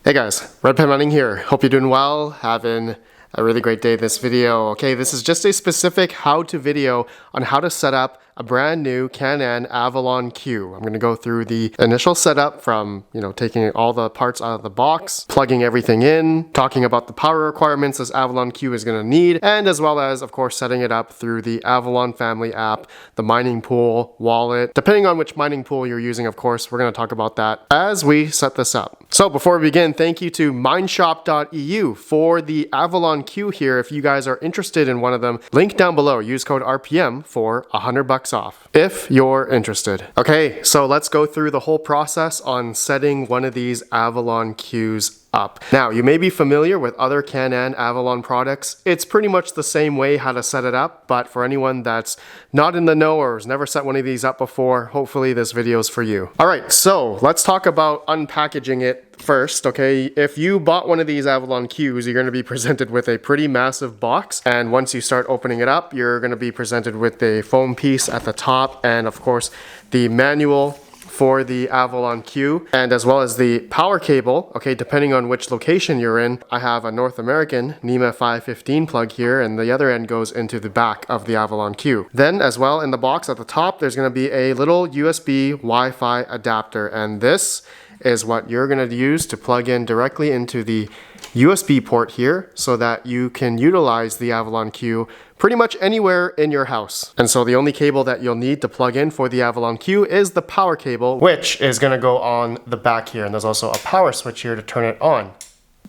Hey guys, RedPandaMining here. Hope you're doing well, having a really great day this video. Okay, this is just a specific how-to video on how to set up a brand new Canaan Avalon Q. I'm going to go through the initial setup from, taking all the parts out of the box, plugging everything in, talking about the power requirements this Avalon Q is going to need, and as well as, of course, setting it up through the Avalon family app, the mining pool, wallet. Depending on which mining pool you're using, of course, we're going to talk about that as we set this up. So before we begin, thank you to mineshop.eu for the Avalon Q here. If you guys are interested in one of them, link down below. Use code RPM for $100 off if you're interested. Okay, so let's go through the whole process on setting one of these Avalon Qs up. Now, you may be familiar with other Canaan Avalon products. It's pretty much the same way how to set it up, but for anyone that's not in the know or has never set one of these up before, hopefully this video is for you. All right, so let's talk about unpackaging it first, okay? If you bought one of these Avalon Qs, you're going to be presented with a pretty massive box, and once you start opening it up, you're going to be presented with a foam piece at the top, and of course, the manual for the Avalon Q, and as well as the power cable, okay, depending on which location you're in. I have a North American NEMA 515 plug here, and the other end goes into the back of the Avalon Q. Then as well in the box at the top, there's going to be a little USB Wi-Fi adapter, and this is what you're going to use to plug in directly into the USB port here so that you can utilize the Avalon Q pretty much anywhere in your house. And so the only cable that you'll need to plug in for the Avalon Q is the power cable, which is going to go on the back here. And there's also a power switch here to turn it on.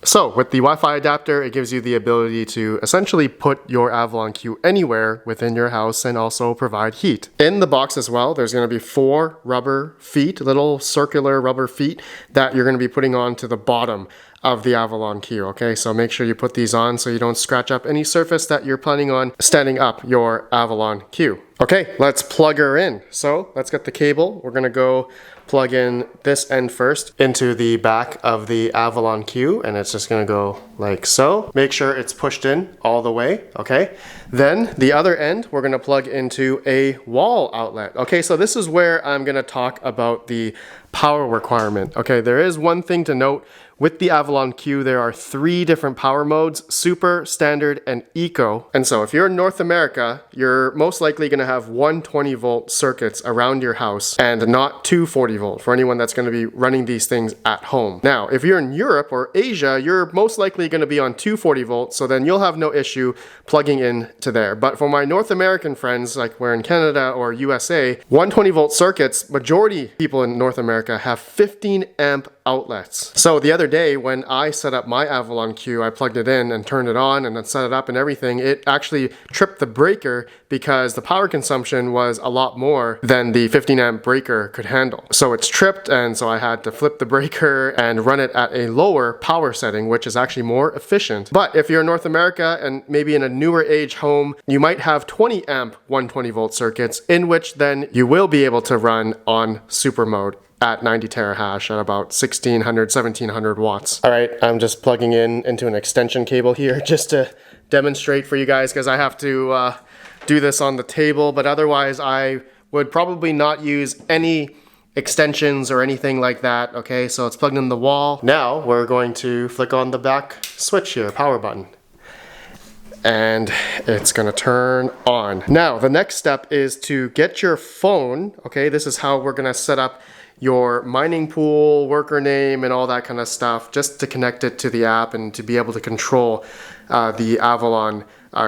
So with the Wi-Fi adapter, it gives you the ability to essentially put your Avalon Q anywhere within your house and also provide heat. In the box as well, there's going to be 4 rubber feet, little circular rubber feet that you're going to be putting on to the bottom of the Avalon Q, okay? So make sure you put these on so you don't scratch up any surface that you're planning on standing up your Avalon Q. Okay, let's plug her in. So let's get the cable. We're gonna go plug in this end first into the back of the Avalon Q, and it's just gonna go like so. Make sure it's pushed in all the way, okay? Then the other end, we're gonna plug into a wall outlet. Okay, so this is where I'm gonna talk about the power requirement. Okay, there is one thing to note. With the Avalon Q, there are 3 different power modes: Super, Standard, and Eco. And so if you're in North America, you're most likely going to have 120 volt circuits around your house and not 240 volt for anyone that's going to be running these things at home. Now, if you're in Europe or Asia, you're most likely going to be on 240 volts, so then you'll have no issue plugging in to there. But for my North American friends, like we're in Canada or USA, 120 volt circuits, majority people in North America have 15 amp outlets. So the other day when I set up my Avalon Q, I plugged it in and turned it on and then set it up and everything, it actually tripped the breaker because the power consumption was a lot more than the 15 amp breaker could handle. So it's tripped, and so I had to flip the breaker and run it at a lower power setting, which is actually more efficient. But if you're in North America and maybe in a newer age home, you might have 20 amp 120 volt circuits, in which then you will be able to run on super mode at 90 terahash at about 1700 watts. All right, I'm just plugging into an extension cable here just to demonstrate for you guys, because I have to do this on the table, but otherwise I would probably not use any extensions or anything like that. Okay, so it's plugged in the wall. Now we're going to flick on the back switch here, power button, and it's gonna turn on. Now, the next step is to get your phone. Okay, this is how we're gonna set up your mining pool, worker name, and all that kind of stuff, just to connect it to the app and to be able to control the Avalon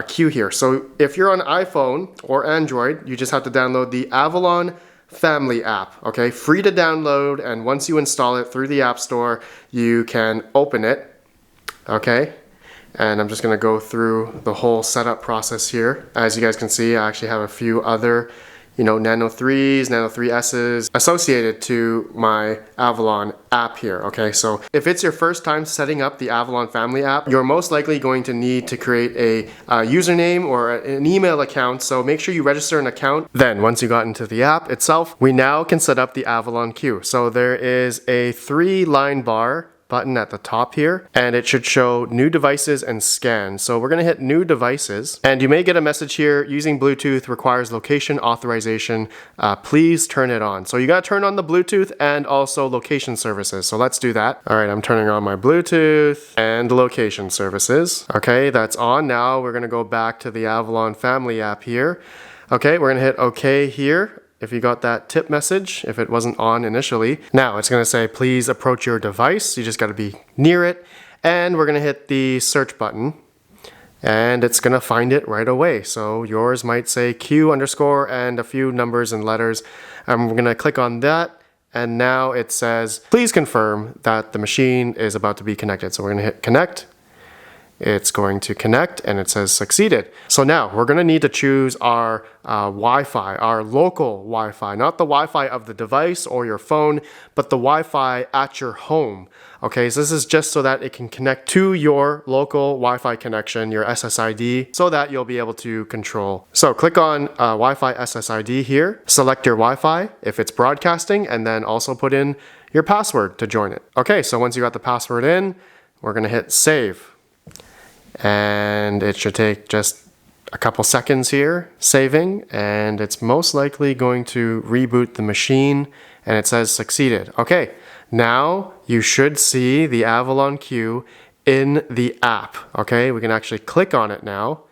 Q here. So if you're on iPhone or Android, you just have to download the Avalon family app, okay? Free to download, and once you install it through the App Store, you can open it, okay? And I'm just gonna go through the whole setup process here. As you guys can see, I actually have a few other Nano 3s, Nano 3Ss associated to my Avalon app here, okay? So if it's your first time setting up the Avalon family app, you're most likely going to need to create a username or an email account, so make sure you register an account. Then once you got into the app itself, we now can set up the Avalon Q. So there is a 3-line bar button at the top here, and it should show new devices and scan. So we're going to hit new devices, and you may get a message here, using Bluetooth requires location authorization. Please turn it on. So you got to turn on the Bluetooth and also location services. So let's do that. All right, I'm turning on my Bluetooth and location services. Okay, that's on. Now we're going to go back to the Avalon family app here. Okay, we're going to hit OK here. If you got that tip message, if it wasn't on initially. Now it's going to say, please approach your device. You just got to be near it. And we're going to hit the search button. And it's going to find it right away. So yours might say Q underscore and a few numbers and letters. I'm going to click on that. And now it says, please confirm that the machine is about to be connected. So we're going to hit connect. It's going to connect and it says succeeded. So now we're going to need to choose our Wi-Fi, our local Wi-Fi, not the Wi-Fi of the device or your phone, but the Wi-Fi at your home. Okay, so this is just so that it can connect to your local Wi-Fi connection, your SSID, so that you'll be able to control. So click on Wi-Fi SSID here, select your Wi-Fi if it's broadcasting, and then also put in your password to join it. Okay, so once you got the password in, we're going to hit save. And it should take just a couple seconds here saving, and it's most likely going to reboot the machine, and it says succeeded. Okay, now you should see the Avalon Q in the app. Okay, we can actually click on it now.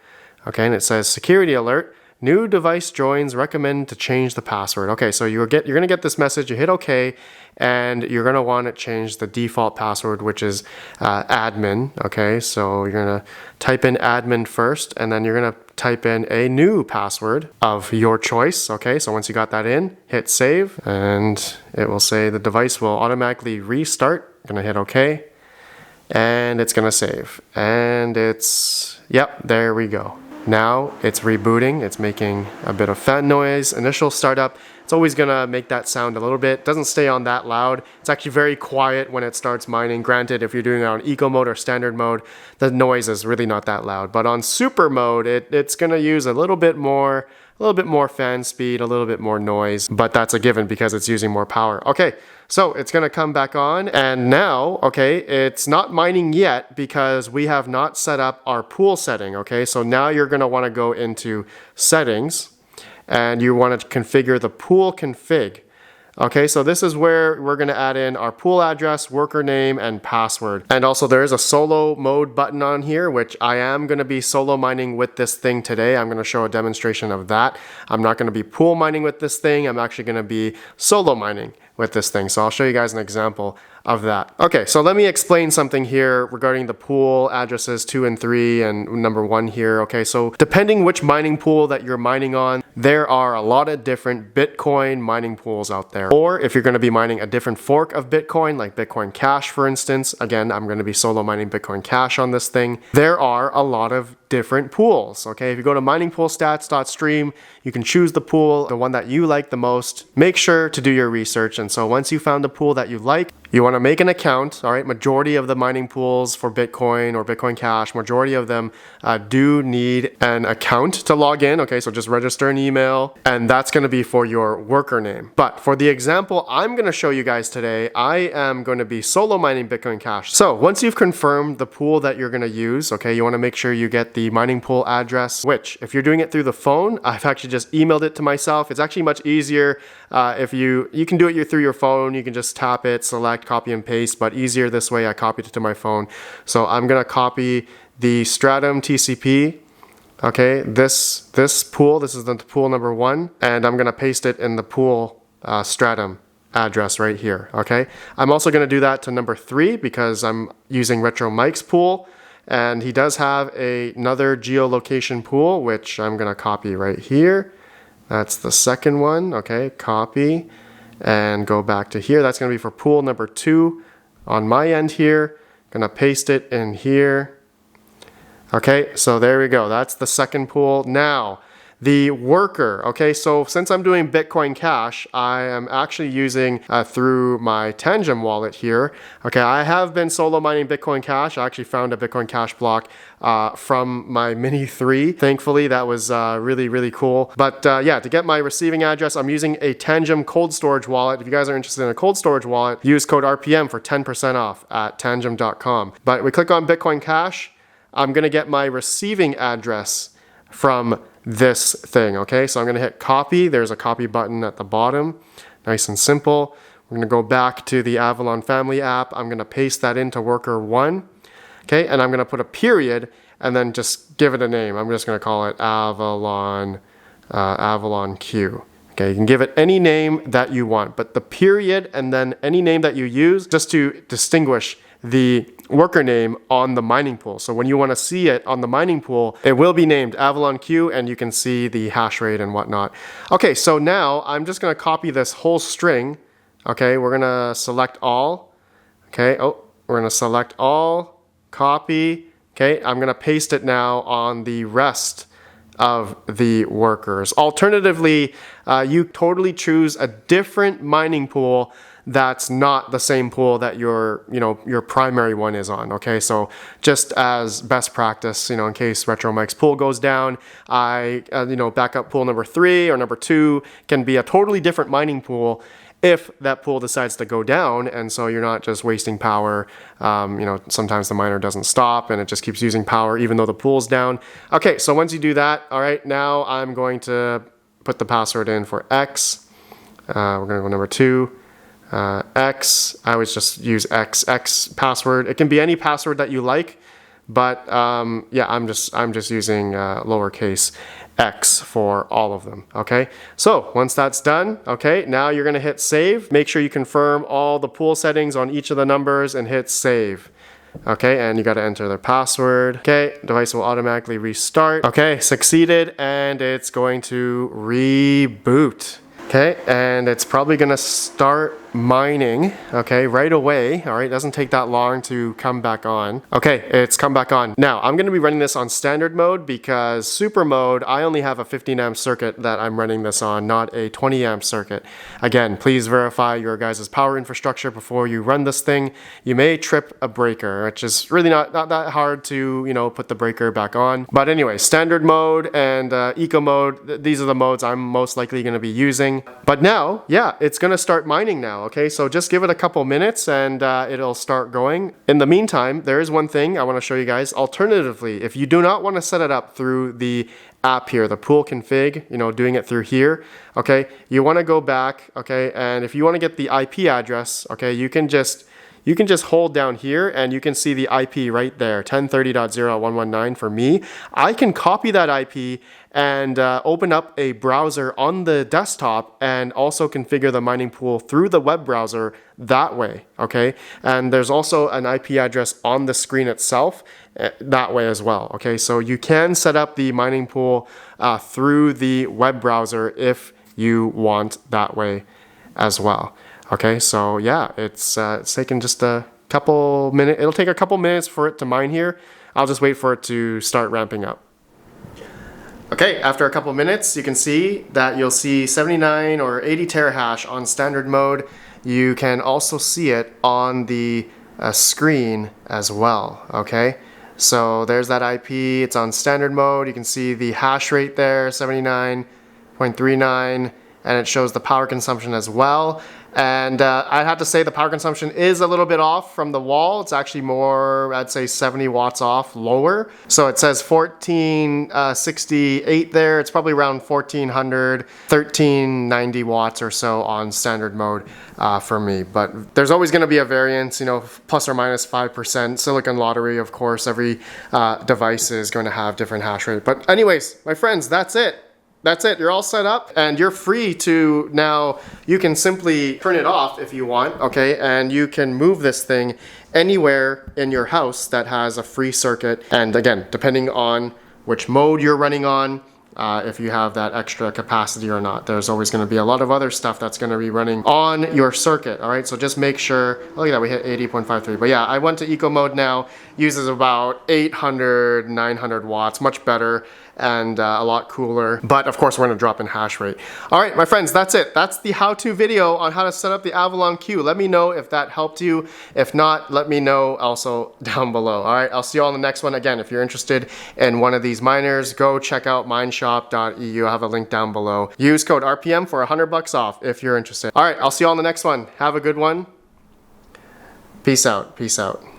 Okay, and it says security alert. New device joins, recommend to change the password. Okay, so you're going to get this message, you hit OK, and you're going to want to change the default password, which is admin. Okay, so you're going to type in admin first, and then you're going to type in a new password of your choice. Okay, so once you got that in, hit save, and it will say the device will automatically restart. I'm going to hit OK, and it's going to save. And it's, yep, there we go. Now it's rebooting, it's making a bit of fan noise. Initial startup, it's always gonna make that sound a little bit. It doesn't stay on that loud. It's actually very quiet when it starts mining. Granted, if you're doing it on eco mode or standard mode, the noise is really not that loud. But on super mode, it's gonna use a little bit more fan speed, a little bit more noise, but that's a given because it's using more power. Okay, so it's gonna come back on, and now, okay, it's not mining yet because we have not set up our pool setting, okay? So now you're gonna wanna go into settings, and you wanna configure the pool config. Okay, so this is where we're going to add in our pool address, worker name, and password. And also there is a solo mode button on here, which I am going to be solo mining with this thing today. I'm going to show a demonstration of that. I'm not going to be pool mining with this thing. I'm actually going to be solo mining with this thing. So I'll show you guys an example of that. Okay, so let me explain something here regarding the pool addresses 2 and 3 and number 1 here. Okay, so depending which mining pool that you're mining on, there are a lot of different Bitcoin mining pools out there. Or if you're going to be mining a different fork of Bitcoin, like Bitcoin Cash, for instance, again, I'm going to be solo mining Bitcoin Cash on this thing. There are a lot of different pools. Okay, if you go to miningpoolstats.stream, you can choose the pool, the one that you like the most. Make sure to do your research. And so once you found a pool that you like, you want to make an account. All right, majority of the mining pools for Bitcoin or Bitcoin Cash, majority of them do need an account to log in. Okay, so just register an email, and that's going to be for your worker name. But for the example I'm going to show you guys today, I am going to be solo mining Bitcoin Cash. So once you've confirmed the pool that you're going to use, okay, you want to make sure you get the mining pool address, which if you're doing it through the phone, I've actually just emailed it to myself. It's actually much easier if you can do it through your phone. You can just tap it, select, copy and paste, but easier this way. I copied it to my phone. So I'm going to copy the Stratum TCP. Okay, this pool, this is the pool number 1, and I'm going to paste it in the pool Stratum address right here. Okay, I'm also going to do that to number 3 because I'm using Retro Mike's pool, and he does have another geolocation pool, which I'm going to copy right here. That's the second one. Okay, copy and go back to here. That's going to be for pool number 2 on my end here. Going to paste it in here. Okay, so there we go. That's the second pool. Now, the worker. Okay, so since I'm doing Bitcoin Cash, I am actually using through my Tangem wallet here. Okay, I have been solo mining Bitcoin Cash. I actually found a Bitcoin Cash block from my Mini 3. Thankfully, that was really, really cool. But yeah, to get my receiving address, I'm using a Tangem cold storage wallet. If you guys are interested in a cold storage wallet, use code RPM for 10% off at tangem.com. But we click on Bitcoin Cash. I'm gonna get my receiving address from this thing, okay? So I'm gonna hit copy. There's a copy button at the bottom. Nice and simple. We're gonna go back to the Avalon family app. I'm gonna paste that into worker 1, okay? And I'm gonna put a period and then just give it a name. I'm just gonna call it Avalon Q. Okay, you can give it any name that you want, but the period and then any name that you use just to distinguish the worker name on the mining pool. So when you want to see it on the mining pool, it will be named Avalon Q and you can see the hash rate and whatnot. Okay, so now I'm just going to copy this whole string. Okay, we're going to select all. Okay, we're going to select all, copy. Okay, I'm going to paste it now on the rest of the workers. Alternatively, you totally choose a different mining pool that's not the same pool that your primary one is on. Okay, so just as best practice, in case Retro Mike's pool goes down, backup pool number 3 or number 2 can be a totally different mining pool if that pool decides to go down, and so you're not just wasting power. Sometimes the miner doesn't stop and it just keeps using power even though the pool's down. Okay, so once you do that, all right, now I'm going to put the password in for X. We're gonna go number 2. X, I always just use X password. It can be any password that you like, but yeah, I'm just using lowercase x for all of them. Okay, so once that's done, okay, now you're gonna hit save. Make sure you confirm all the pool settings on each of the numbers and hit save. Okay, and you got to enter the password. Okay, device will automatically restart. Okay, succeeded, and it's going to reboot. Okay, and it's probably gonna start mining, okay, right away. All right, doesn't take that long to come back on. Okay, it's come back on. Now, I'm gonna be running this on standard mode because super mode, I only have a 15 amp circuit that I'm running this on, not a 20 amp circuit. Again, please verify your guys' power infrastructure before you run this thing. You may trip a breaker, which is really not that hard to, put the breaker back on. But anyway, standard mode and eco mode, these are the modes I'm most likely gonna be using. But now, yeah, it's gonna start mining now. Okay, so just give it a couple minutes and it'll start going. In the meantime, there is one thing I want to show you guys. Alternatively, if you do not want to set it up through the app here, the pool config, doing it through here, okay, you want to go back, okay, and if you want to get the IP address, okay, you can just hold down here and you can see the IP right there, 1030.0.119 for me. I can copy that IP and open up a browser on the desktop and also configure the mining pool through the web browser that way, okay? And there's also an IP address on the screen itself that way as well, okay? So you can set up the mining pool through the web browser if you want that way as well. Okay, so yeah, it's taken just a couple minutes. It'll take a couple minutes for it to mine here. I'll just wait for it to start ramping up. Okay, after a couple minutes, you can see that you'll see 79 or 80 terahash on standard mode. You can also see it on the screen as well, okay? So there's that IP, it's on standard mode. You can see the hash rate there, 79.39, and it shows the power consumption as well. And I have to say the power consumption is a little bit off from the wall. It's actually more, I'd say 70 watts off lower. So it says 1468 there. It's probably around 1400, 1390 watts or so on standard mode for me. But there's always going to be a variance, plus or minus 5%. Silicon lottery, of course, every device is going to have different hash rate. But anyways, my friends, that's it. That's it, you're all set up and you're free to now, you can simply turn it off if you want, okay? And you can move this thing anywhere in your house that has a free circuit. And again, depending on which mode you're running on, if you have that extra capacity or not. There's always gonna be a lot of other stuff that's gonna be running on your circuit, all right? So just make sure, look at that, we hit 80.53. But yeah, I went to eco mode now, uses about 800, 900 watts, much better. and a lot cooler. But of course, we're going to drop in hash rate. All right, my friends, that's it. That's the how-to video on how to set up the Avalon Q. Let me know if that helped you. If not, let me know also down below. All right, I'll see you all in the next one. Again, if you're interested in one of these miners, go check out mineshop.eu. I have a link down below. Use code RPM for $100 off if you're interested. All right, I'll see you all in the next one. Have a good one. Peace out. Peace out.